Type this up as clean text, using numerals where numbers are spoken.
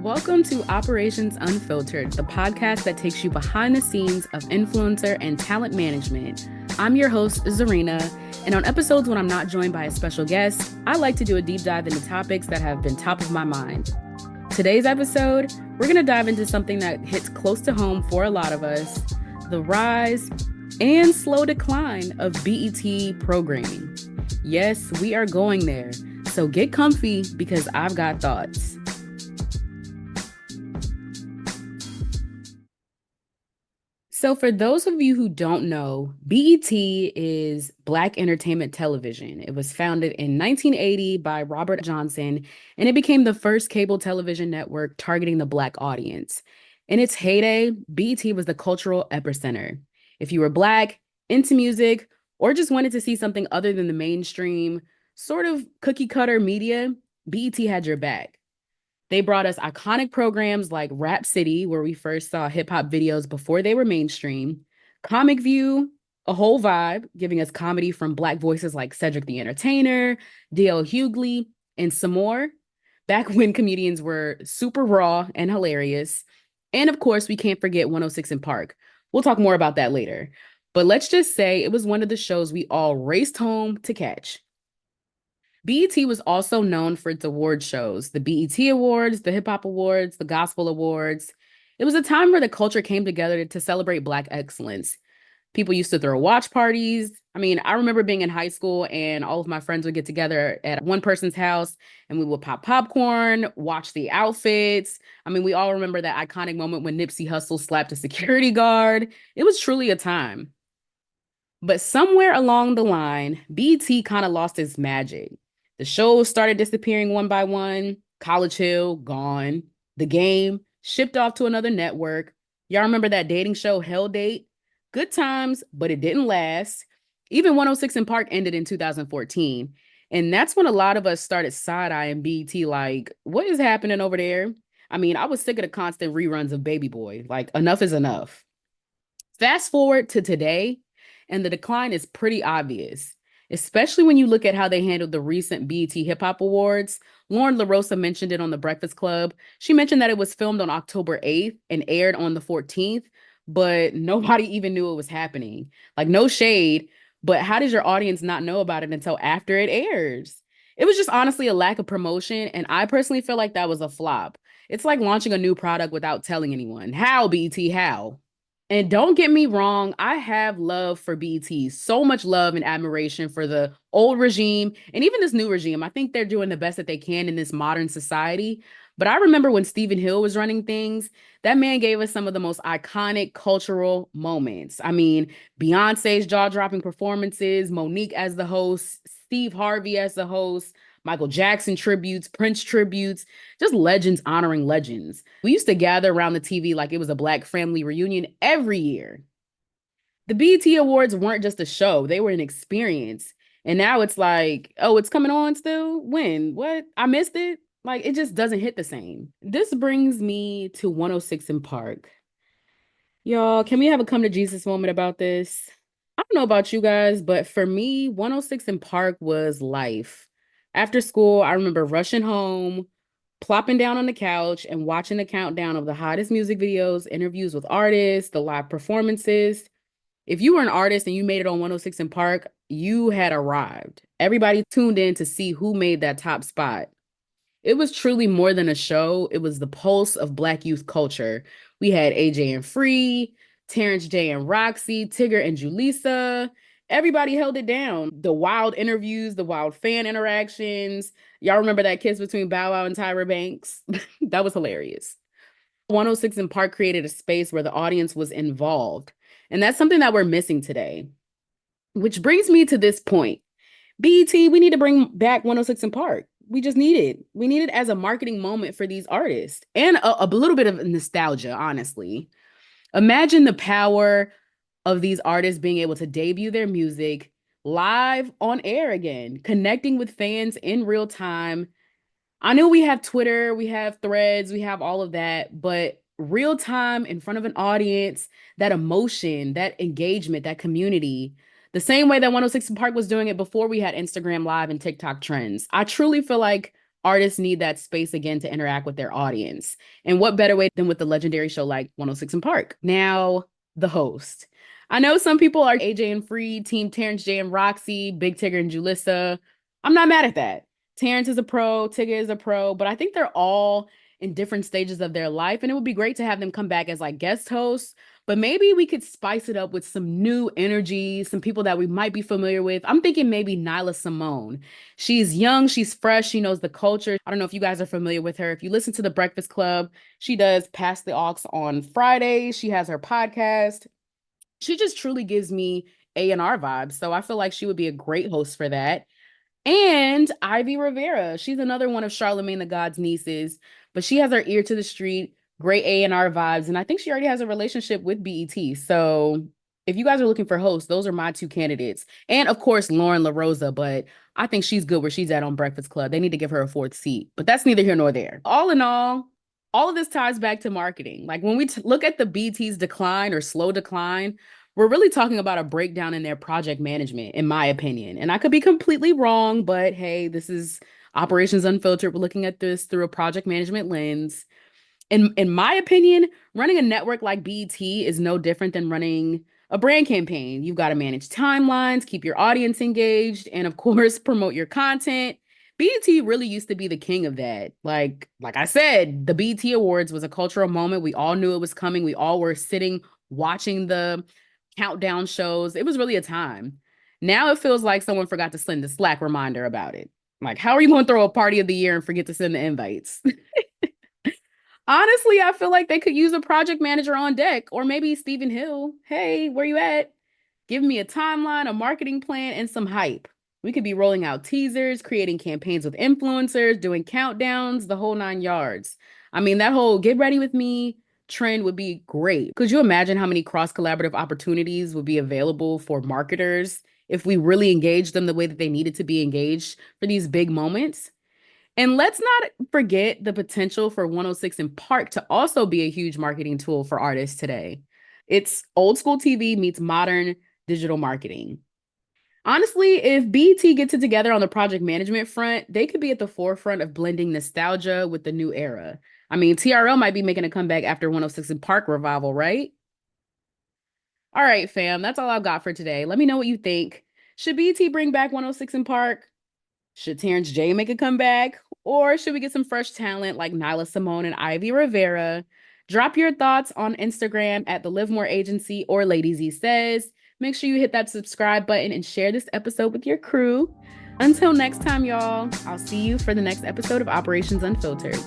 Welcome to Operations Unfiltered, the podcast that takes you behind the scenes of influencer and talent management. I'm your host, Zuryna, and on episodes when I'm not joined by a special guest, I like to do a deep dive into topics that have been top of my mind. Today's episode, we're going to dive into something that hits close to home for a lot of us, the rise and slow decline of BET programming. Yes, we are going there, so get comfy because I've got thoughts. So for those of you who don't know, BET is Black Entertainment Television. It was founded in 1980 by Robert Johnson, and it became the first cable television network targeting the Black audience. In its heyday, BET was the cultural epicenter. If you were Black, into music, or just wanted to see something other than the mainstream, sort of cookie cutter media, BET had your back. They brought us iconic programs like Rap City, where we first saw hip hop videos before they were mainstream, Comic View, a whole vibe, giving us comedy from Black voices like Cedric the Entertainer, D.L. Hughley, and some more, back when comedians were super raw and hilarious. And of course, we can't forget 106 in Park. We'll talk more about that later. But let's just say it was one of the shows we all raced home to catch. BET was also known for its award shows, the BET Awards, the Hip Hop Awards, the Gospel Awards. It was a time where the culture came together to celebrate Black excellence. People used to throw watch parties. I remember being in high school and all of my friends would get together at one person's house and we would pop popcorn, watch the outfits. We all remember that iconic moment when Nipsey Hussle slapped a security guard. It was truly a time. But somewhere along the line, BET kind of lost its magic. The shows started disappearing one by one. College Hill, gone. The Game, shipped off to another network. Y'all remember that dating show, Hell Date? Good times, but it didn't last. Even 106 in Park ended in 2014. And that's when a lot of us started side-eyeing BET like, what is happening over there? I was sick of the constant reruns of Baby Boy. Like, enough is enough. Fast forward to today, and the decline is pretty obvious, especially when you look at how they handled the recent BET Hip Hop Awards. Lauren LaRosa mentioned it on The Breakfast Club. She mentioned that it was filmed on October 8th and aired on the 14th, but nobody even knew it was happening. Like, no shade, but how does your audience not know about it until after it airs? It was just honestly a lack of promotion, and I personally feel like that was a flop. It's like launching a new product without telling anyone. How, BET, how? And don't get me wrong, I have love for BET, so much love and admiration for the old regime and even this new regime. I think they're doing the best that they can in this modern society. But I remember when Stephen Hill was running things, that man gave us some of the most iconic cultural moments. Beyonce's jaw-dropping performances, Monique as the host, Steve Harvey as the host, Michael Jackson tributes, Prince tributes, just legends honoring legends. We used to gather around the TV like it was a Black family reunion every year. The BET Awards weren't just a show, they were an experience. And now it's like, oh, it's coming on still? When? What? I missed it? Like, it just doesn't hit the same. This brings me to 106 in Park. Y'all, can we have a come to Jesus moment about this? I don't know about you guys, but for me, 106 in Park was life. After school, I remember rushing home, plopping down on the couch, and watching the countdown of the hottest music videos, interviews with artists, the live performances. If you were an artist and you made it on 106 in Park, you had arrived. Everybody tuned in to see who made that top spot. It was truly more than a show. It was the pulse of Black youth culture. We had AJ and Free, Terrence J and Roxy, Tigger and Julissa. Everybody held it down. The wild interviews, the wild fan interactions. Y'all remember that kiss between Bow Wow and Tyra Banks? That was hilarious. 106 in Park created a space where the audience was involved. And that's something that we're missing today. Which brings me to this point. BET, we need to bring back 106 in Park. We just need it. We need it as a marketing moment for these artists and a little bit of nostalgia, honestly. Imagine the power of these artists being able to debut their music live on air again, connecting with fans in real time. I know we have Twitter, we have Threads, we have all of that, but real time in front of an audience, that emotion, that engagement, that community, the same way that 106 in Park was doing it before we had Instagram Live and TikTok trends. I truly feel like artists need that space again to interact with their audience. And what better way than with the legendary show like 106 in Park? Now, the host. I know some people are AJ and Freed, Team Terrence J and Roxy, Big Tigger and Julissa. I'm not mad at that. Terrence is a pro, Tigger is a pro, but I think they're all in different stages of their life. And it would be great to have them come back as like guest hosts, but maybe we could spice it up with some new energy, some people that we might be familiar with. I'm thinking maybe Nyla Simone. She's young, she's fresh, she knows the culture. I don't know if you guys are familiar with her. If you listen to The Breakfast Club, she does Pass the Aux on Fridays. She has her podcast. She just truly gives me A&R vibes. So I feel like she would be a great host for that. And Ivy Rivera, she's another one of Charlemagne the God's nieces, but she has her ear to the street, great A&R vibes, and I think she already has a relationship with BET. So if you guys are looking for hosts, those are my two candidates. And of course, Lauren LaRosa, but I think she's good where she's at on Breakfast Club. They need to give her a fourth seat, but that's neither here nor there. All in all of this ties back to marketing. Like when we look at the BET's decline or slow decline, we're really talking about a breakdown in their project management, in my opinion. And I could be completely wrong, but hey, this is Operations Unfiltered. We're looking at this through a project management lens. In my opinion, running a network like BET is no different than running a brand campaign. You've got to manage timelines, keep your audience engaged, and of course, promote your content. BET really used to be the king of that. Like I said, the BET Awards was a cultural moment. We all knew it was coming. We all were sitting watching the countdown shows. It was really a time. Now it feels like someone forgot to send a Slack reminder about it. Like, how are you going to throw a party of the year and forget to send the invites? Honestly, I feel like they could use a project manager on deck or maybe Stephen Hill. Hey, where you at? Give me a timeline, a marketing plan, and some hype. We could be rolling out teasers, creating campaigns with influencers, doing countdowns, the whole nine yards. I mean, that whole get ready with me trend would be great. Could you imagine how many cross collaborative opportunities would be available for marketers if we really engaged them the way that they needed to be engaged for these big moments? And let's not forget the potential for 106 in Park to also be a huge marketing tool for artists today. It's old school TV meets modern digital marketing. Honestly, if BT gets it together on the project management front, they could be at the forefront of blending nostalgia with the new era. I mean, TRL might be making a comeback after 106 in Park revival, right? All right, fam, that's all I've got for today. Let me know what you think. Should BT bring back 106 in Park? Should Terrence J make a comeback? Or should we get some fresh talent like Nyla Simone and Ivy Rivera? Drop your thoughts on Instagram at the Livermore Agency or Lady Z Says. Make sure you hit that subscribe button and share this episode with your crew. Until next time, y'all, I'll see you for the next episode of Operations Unfiltered.